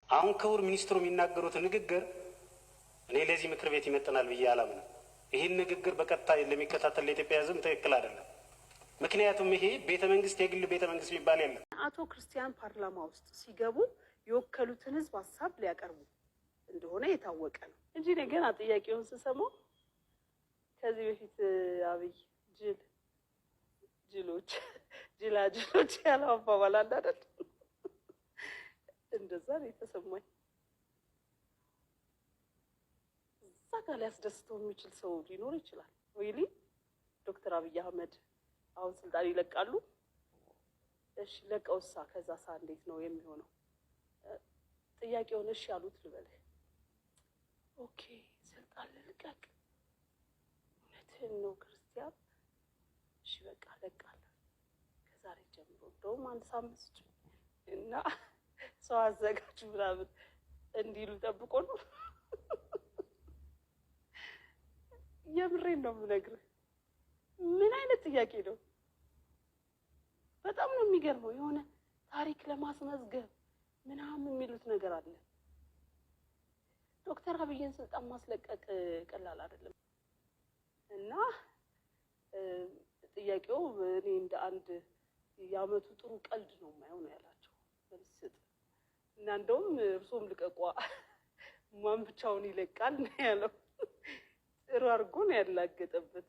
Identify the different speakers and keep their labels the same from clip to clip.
Speaker 1: አሁን ክቡር ሚኒስትሩ የሚናገሩት ንግግር እኔ ለዚህ ምክር ቤት ይመጥናል ብዬ አላምንም። ይህን ንግግር በቀጥታ ለሚከታተል ለኢትዮጵያ ሕዝብ ትክክል አይደለም። ምክንያቱም ይሄ ቤተ መንግስት የግል ቤተ መንግስት የሚባል የለም።
Speaker 2: አቶ ክርስቲያን ፓርላማ ውስጥ ሲገቡ የወከሉትን ህዝብ ሀሳብ ሊያቀርቡ እንደሆነ የታወቀ ነው እንጂ እኔ ገና ጥያቄውን ስሰማው ከዚህ በፊት አብይ ጅሎች ያለው አባባል አለ አይደል? እንደዛ ነው የተሰማኝ። እዛ ጋር ሊያስደስተው የሚችል ሰው ሊኖር ይችላል ወይሊ ዶክተር አብይ አህመድ አሁን ስልጣን ይለቃሉ። እሺ ለቀውሳ ከዛ እንዴት ነው የሚሆነው? ጥያቄውን እሺ ያሉት ልበልህ። ኦኬ ስልጣን ልልቀቅ፣ እውነትህን ነው ክርስቲያን፣ እሺ በቃ ለቃለሁ ከዛሬ ጀምሮ እንደውም አንድ ሳምንት እና ሰው አዘጋጁ ምናምን እንዲሉ ጠብቆ ነው። የምሬን ነው የምነግርህ። ምን አይነት ጥያቄ ነው? በጣም ነው የሚገርመው። የሆነ ታሪክ ለማስመዝገብ ምናምን የሚሉት ነገር አለ። ዶክተር አብይን ስልጣን ማስለቀቅ ቀላል አይደለም እና ጥያቄው እኔ እንደ አንድ የዓመቱ ጥሩ ቀልድ ነው የማየው ነው ያላቸው መልስጥ እና እንደውም እርሶም ልቀቋ ማን ብቻውን ይለቃል ነው ያለው። ጥሩ አድርጎ ነው ያላገጠበት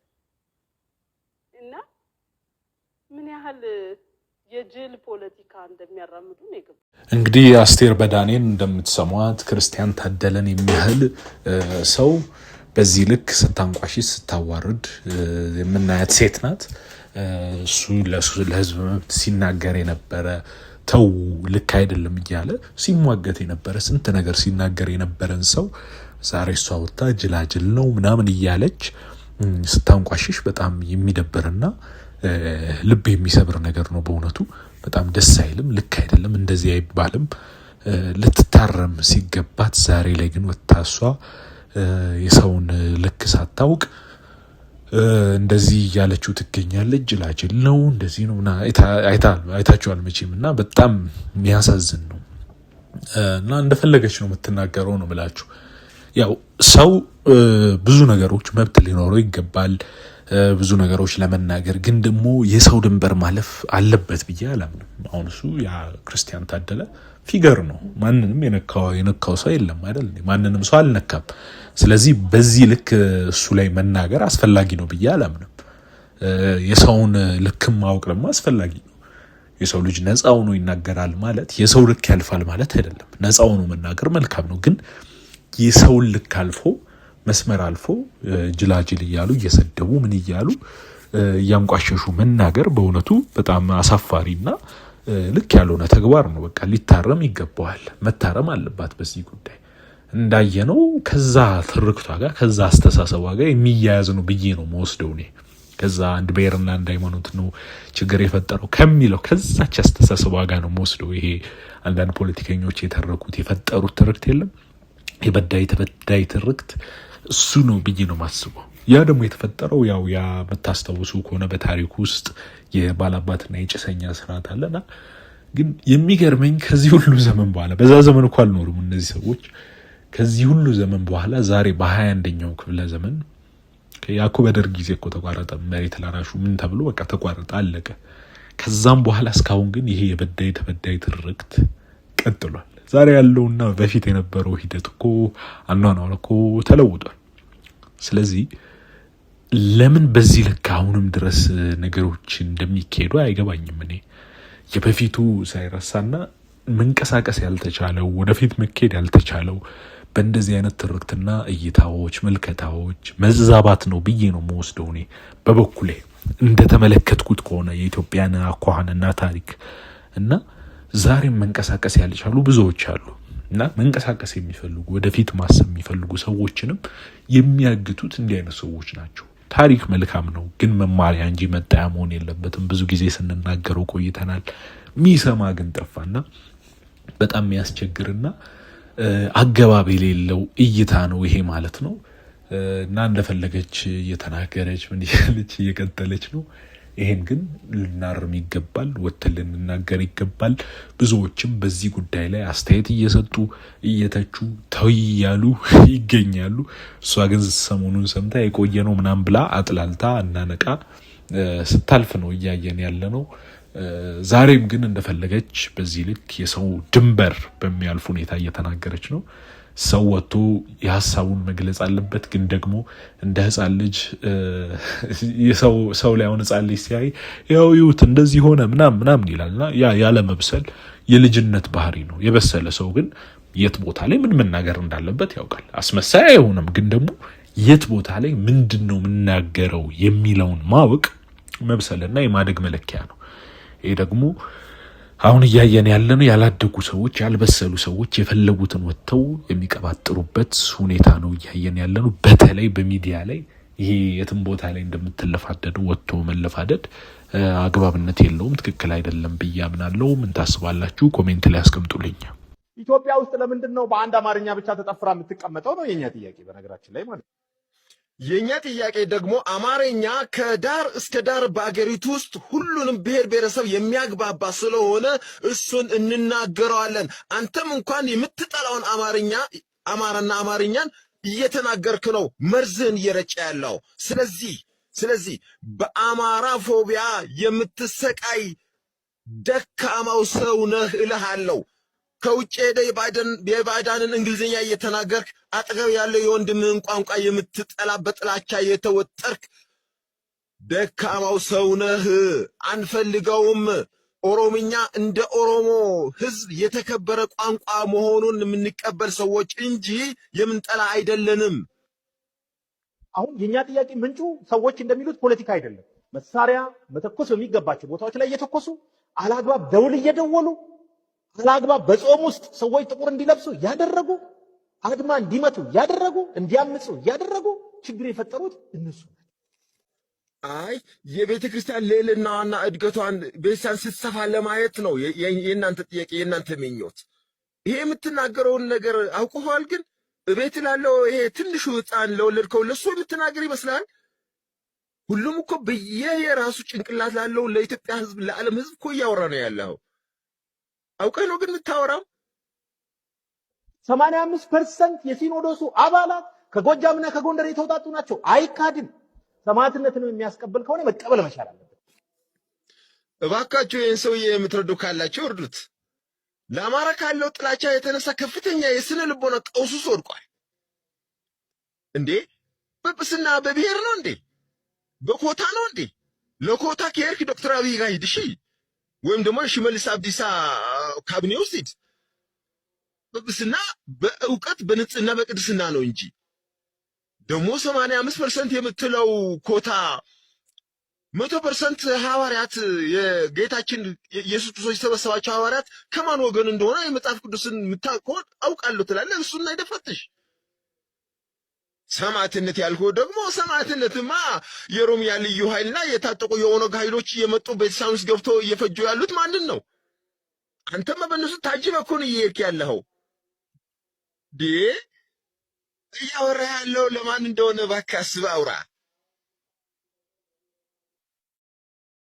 Speaker 2: እና ምን ያህል የጅል ፖለቲካ እንደሚያራምዱ ነው የገባው።
Speaker 3: እንግዲህ አስቴር በዳኔን እንደምትሰሟት ክርስቲያን ታደለን የሚያህል ሰው በዚህ ልክ ስታንቋሽሽ ስታዋርድ የምናያት ሴት ናት። እሱ ለህዝብ መብት ሲናገር የነበረ ተው ልክ አይደለም እያለ ሲሟገት የነበረ ስንት ነገር ሲናገር የነበረን ሰው ዛሬ እሷ ወጣ ጅላጅል ነው ምናምን እያለች ስታንቋሽሽ በጣም የሚደብርና ልብ የሚሰብር ነገር ነው በእውነቱ። በጣም ደስ አይልም፣ ልክ አይደለም፣ እንደዚህ አይባልም። ልትታረም ሲገባት ዛሬ ላይ ግን ወጣሷ የሰውን ልክ ሳታውቅ እንደዚህ እያለችው ትገኛለች። ጅላጅል ነው እንደዚህ ነው አይታችኋል መቼም እና በጣም የሚያሳዝን ነው እና እንደፈለገች ነው የምትናገረው ነው ብላችሁ ያው ሰው ብዙ ነገሮች መብት ሊኖረው ይገባል ብዙ ነገሮች ለመናገር ግን ደግሞ የሰው ድንበር ማለፍ አለበት ብዬ አላምንም። አሁን እሱ ያ ክርስቲያን ታደለ ፊገር ነው። ማንንም የነካው ሰው የለም አይደል? ማንንም ሰው አልነካም። ስለዚህ በዚህ ልክ እሱ ላይ መናገር አስፈላጊ ነው ብዬ አላምንም። የሰውን ልክም ማወቅ ደግሞ አስፈላጊ ነው። የሰው ልጅ ነፃ ሆኖ ይናገራል ማለት የሰው ልክ ያልፋል ማለት አይደለም። ነፃ ሆኖ መናገር መልካም ነው። ግን የሰውን ልክ አልፎ መስመር አልፎ ጅላጅል እያሉ እየሰደቡ ምን እያሉ እያንቋሸሹ መናገር በእውነቱ በጣም አሳፋሪና ልክ ያልሆነ ተግባር ነው። በቃ ሊታረም ይገባዋል። መታረም አለባት በዚህ ጉዳይ። እንዳየነው ከዛ ትርክቷ ጋር ከዛ አስተሳሰቧ ጋር የሚያያዝ ነው ብዬ ነው መወስደው እኔ። ከዛ አንድ ብሔርና አንድ ሃይማኖት ነው ችግር የፈጠረው ከሚለው ከዛች አስተሳሰቧ ጋር ነው መወስደው። ይሄ አንዳንድ ፖለቲከኞች የፈጠሩት ትርክት የለም የበዳይ ተበዳይ ትርክት እሱ ነው ብዬ ነው ማስበው። ያ ደግሞ የተፈጠረው ያ መታስተውሱ ከሆነ በታሪኩ ውስጥ የባላባትና የጭሰኛ ስርዓት አለና ግን የሚገርመኝ ከዚህ ሁሉ ዘመን በኋላ በዛ ዘመን እንኳን አልኖሩም እነዚህ ሰዎች። ከዚህ ሁሉ ዘመን በኋላ ዛሬ በ21ኛው ክፍለ ዘመን ያኮ በደርግ ጊዜ እኮ ተቋረጠ መሬት ላራሹ ምን ተብሎ በቃ ተቋረጠ አለቀ። ከዛም በኋላ እስካሁን ግን ይሄ የበዳይ ተበዳይ ትርክት ቀጥሏል። ዛሬ ያለውና በፊት የነበረው ሂደት እኮ አኗኗር እኮ ተለውጧል። ስለዚህ ለምን በዚህ ልክ አሁንም ድረስ ነገሮች እንደሚካሄዱ አይገባኝም። እኔ የበፊቱ ሳይረሳና መንቀሳቀስ ያልተቻለው ወደፊት መካሄድ ያልተቻለው በእንደዚህ አይነት ትርክትና እይታዎች መልከታዎች መዛባት ነው ብዬ ነው መወስደው እኔ በበኩሌ እንደተመለከትኩት ከሆነ የኢትዮጵያን አኳኋንና ታሪክ እና ዛሬም መንቀሳቀስ ያልቻሉ ብዙዎች አሉ እና መንቀሳቀስ የሚፈልጉ ወደፊት ማሰብ የሚፈልጉ ሰዎችንም የሚያግቱት እንዲህ አይነት ሰዎች ናቸው። ታሪክ መልካም ነው ግን መማሪያ እንጂ መጣያ መሆን የለበትም። ብዙ ጊዜ ስንናገረው ቆይተናል። ሚሰማ ግን ጠፋና በጣም የሚያስቸግርና አገባብ የሌለው እይታ ነው ይሄ ማለት ነው። እና እንደፈለገች እየተናገረች ምን እያለች እየቀጠለች ነው። ይሄን ግን ልናርም ይገባል፣ ወጥተን ልንናገር ይገባል። ብዙዎችም በዚህ ጉዳይ ላይ አስተያየት እየሰጡ እየተቹ ተው እያሉ ይገኛሉ። እሷ ግን ሰሞኑን ሰምታ የቆየ ነው ምናምን ብላ አጥላልታ እናነቃ ስታልፍ ነው እያየን ያለ ነው። ዛሬም ግን እንደፈለገች በዚህ ልክ የሰው ድንበር በሚያልፍ ሁኔታ እየተናገረች ነው። ሰው ወጥቶ የሀሳቡን መግለጽ አለበት። ግን ደግሞ እንደ ህፃን ልጅ ሰው ላይ አሁን ህፃን ልጅ ሲያይ ያው ይሁት እንደዚህ ሆነ ምናምን ይላልና ያ ያለ መብሰል የልጅነት ባህሪ ነው። የበሰለ ሰው ግን የት ቦታ ላይ ምን መናገር እንዳለበት ያውቃል። አስመሳይ አይሆንም። ግን ደግሞ የት ቦታ ላይ ምንድን ነው የምናገረው የሚለውን ማወቅ መብሰልና የማደግ መለኪያ ነው። ይሄ ደግሞ አሁን እያየን ያለነው ያላደጉ ሰዎች ያልበሰሉ ሰዎች የፈለጉትን ወጥተው የሚቀባጥሩበት ሁኔታ ነው እያየን ያለነው። በተለይ በሚዲያ ላይ ይሄ የትም ቦታ ላይ እንደምትለፋደዱ ወጥቶ መለፋደድ አግባብነት የለውም፣ ትክክል አይደለም ብዬ አምናለሁ። ምን ታስባላችሁ? ኮሜንት ላይ አስቀምጡልኝ።
Speaker 4: ኢትዮጵያ ውስጥ ለምንድን ነው በአንድ አማርኛ ብቻ ተጠፍራ የምትቀመጠው ነው የኛ ጥያቄ። በነገራችን ላይ ማለት
Speaker 5: የኛ ጥያቄ ደግሞ አማርኛ ከዳር እስከ ዳር በአገሪቱ ውስጥ ሁሉንም ብሔር ብሔረሰብ የሚያግባባ ስለሆነ እሱን እንናገረዋለን። አንተም እንኳን የምትጠላውን አማራና አማርኛን እየተናገርክ ነው መርዝህን እየረጨ ያለው። ስለዚህ በአማራ ፎቢያ የምትሰቃይ ደካማው ሰው ነህ እልሃለሁ። ከውጭ ሄደ የባዕዳንን እንግሊዝኛ እየተናገርክ አጠገብ ያለው የወንድምህን ቋንቋ የምትጠላ በጥላቻ የተወጠርክ ደካማው ሰው ነህ። አንፈልገውም። ኦሮምኛ እንደ ኦሮሞ ሕዝብ የተከበረ ቋንቋ መሆኑን የምንቀበል ሰዎች እንጂ የምንጠላ አይደለንም።
Speaker 4: አሁን የኛ ጥያቄ ምንጩ ሰዎች እንደሚሉት ፖለቲካ አይደለም። መሳሪያ መተኮስ በሚገባቸው ቦታዎች ላይ እየተኮሱ አላግባብ ደውል እየደወሉ አላግባብ በጾም ውስጥ ሰዎች ጥቁር እንዲለብሱ ያደረጉ፣ አድማ እንዲመቱ ያደረጉ፣ እንዲያምፁ ያደረጉ ችግር የፈጠሩት እነሱ።
Speaker 5: አይ የቤተ ክርስቲያን ልዕልናዋና እድገቷን ቤተክርስቲያን ስትሰፋ ለማየት ነው የእናንተ ጥያቄ፣ የእናንተ ምኞት። ይሄ የምትናገረውን ነገር አውቀዋል። ግን እቤት ላለው ይሄ ትንሹ ሕፃን ለወለድከው ለሱ የምትናገር ይመስላል። ሁሉም እኮ በየራሱ ጭንቅላት ላለው ለኢትዮጵያ ሕዝብ ለዓለም ሕዝብ እኮ እያወራ ነው ያለው። አውቀህ ነው ግን የምታወራው።
Speaker 4: 85% የሲኖዶሱ አባላት ከጎጃምና ከጎንደር የተውጣጡ ናቸው። አይካድም። ሰማዕትነትን የሚያስቀበል ከሆነ መቀበል መቻል አለበት።
Speaker 5: እባካችሁ ይህን ሰውዬ የምትረዱ ካላችሁ እርዱት። ለአማራ ካለው ጥላቻ የተነሳ ከፍተኛ የስነ ልቦና ቀውስ ውስጥ ወድቋል። እንዴ ጵጵስና በብሔር ነው እንዴ? በኮታ ነው እንዴ? ለኮታ ከሄድክ ዶክተር አብይ ጋር ሂድ እሺ፣ ወይም ደግሞ ሽመልስ አብዲሳ ካቢኔ ውስጥ ሂድ። ጵጵስና በእውቀት በንጽህና በቅድስና ነው እንጂ ደግሞ 85% የምትለው ኮታ 100% ሐዋርያት የጌታችን ኢየሱስ ክርስቶስ የሰበሰባቸው ሐዋርያት ከማን ወገን እንደሆነ የመጽሐፍ ቅዱስን የምታውቀው አውቃለሁ ትላለህ። እሱን አይደፈትሽ። ሰማዕትነት ያልከው ደግሞ ሰማዕትነትማ የሮሚያ ልዩ ኃይልና የታጠቁ የኦነግ ኃይሎች የመጡ ቤተክርስቲያን ውስጥ ገብቶ እየፈጁ ያሉት ማንን ነው? አንተማ በእነሱ ታጅበህ እኮ ነው እየሄድክ ያለኸው። እያወራ ያለው ለማን እንደሆነ እባክህ አስበህ አውራ።